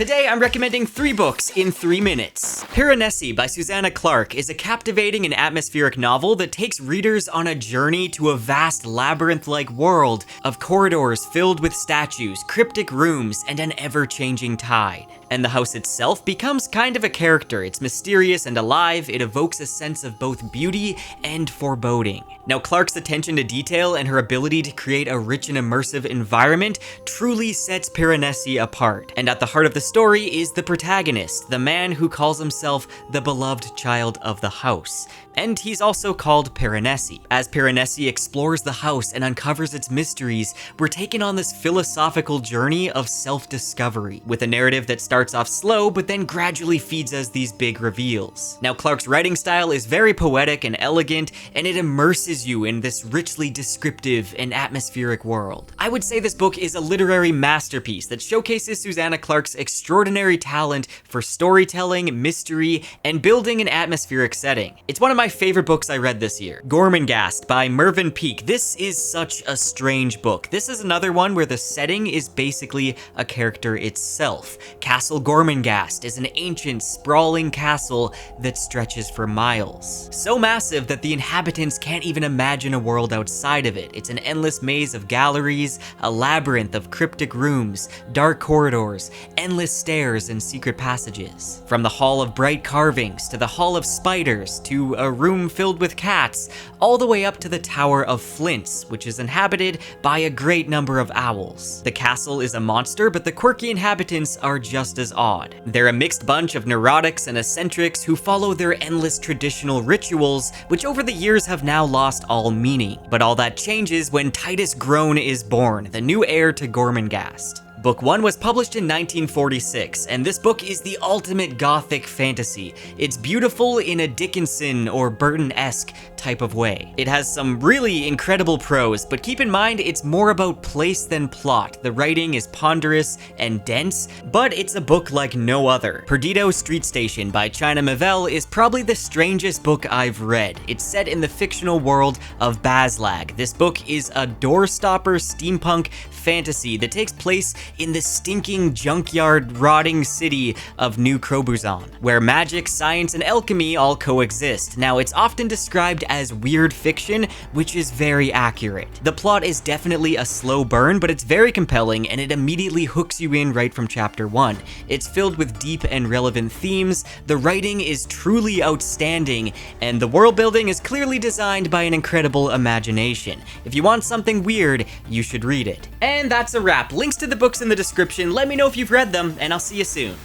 Today I'm recommending 3 books in 3 minutes. Piranesi by Susanna Clarke is a captivating and atmospheric novel that takes readers on a journey to a vast labyrinth-like world of corridors filled with statues, cryptic rooms, and an ever-changing tide. And the house itself becomes kind of a character. It's mysterious and alive. It evokes a sense of both beauty and foreboding. Now, Clarke's attention to detail and her ability to create a rich and immersive environment truly sets Piranesi apart. And at the heart of the story is the protagonist, the man who calls himself the beloved child of the house. And he's also called Piranesi. As Piranesi explores the house and uncovers its mysteries, we're taken on this philosophical journey of self-discovery, with a narrative that starts off slow but then gradually feeds us these big reveals. Now, Clarke's writing style is very poetic and elegant, and it immerses you in this richly descriptive and atmospheric world. I would say this book is a literary masterpiece that showcases Susanna Clarke's extraordinary talent for storytelling, mystery, and building an atmospheric setting. It's one of my favorite books I read this year. Gormangast by Mervyn Peake. This is such a strange book. This is another one where the setting is basically a character itself. Castle Gormangast is an ancient, sprawling castle that stretches for miles. So massive that the inhabitants can't even imagine a world outside of it. It's an endless maze of galleries, a labyrinth of cryptic rooms, dark corridors, endless stairs, and secret passages. From the Hall of Bright Carvings to the Hall of Spiders to a room filled with cats, all the way up to the Tower of Flints, which is inhabited by a great number of owls. The castle is a monster, but the quirky inhabitants are just as odd. They're a mixed bunch of neurotics and eccentrics who follow their endless traditional rituals, which over the years have now lost all meaning. But all that changes when Titus Groan is born, the new heir to Gormangast. Book 1 was published in 1946, and this book is the ultimate gothic fantasy. It's beautiful in a Dickinson or Burton-esque type of way. It has some really incredible prose, but keep in mind it's more about place than plot. The writing is ponderous and dense, but it's a book like no other. Perdido Street Station by China Miéville is probably the strangest book I've read. It's set in the fictional world of Baslag. This book is a doorstopper steampunk fantasy that takes place in the stinking junkyard rotting city of New Crobuzon, where magic, science, and alchemy all coexist. Now, it's often described as weird fiction, which is very accurate. The plot is definitely a slow burn, but it's very compelling, and it immediately hooks you in right from chapter 1. It's filled with deep and relevant themes, the writing is truly outstanding, and the world building is clearly designed by an incredible imagination. If you want something weird, you should read it. And that's a wrap. Links to the books in the description. Let me know if you've read them, and I'll see you soon.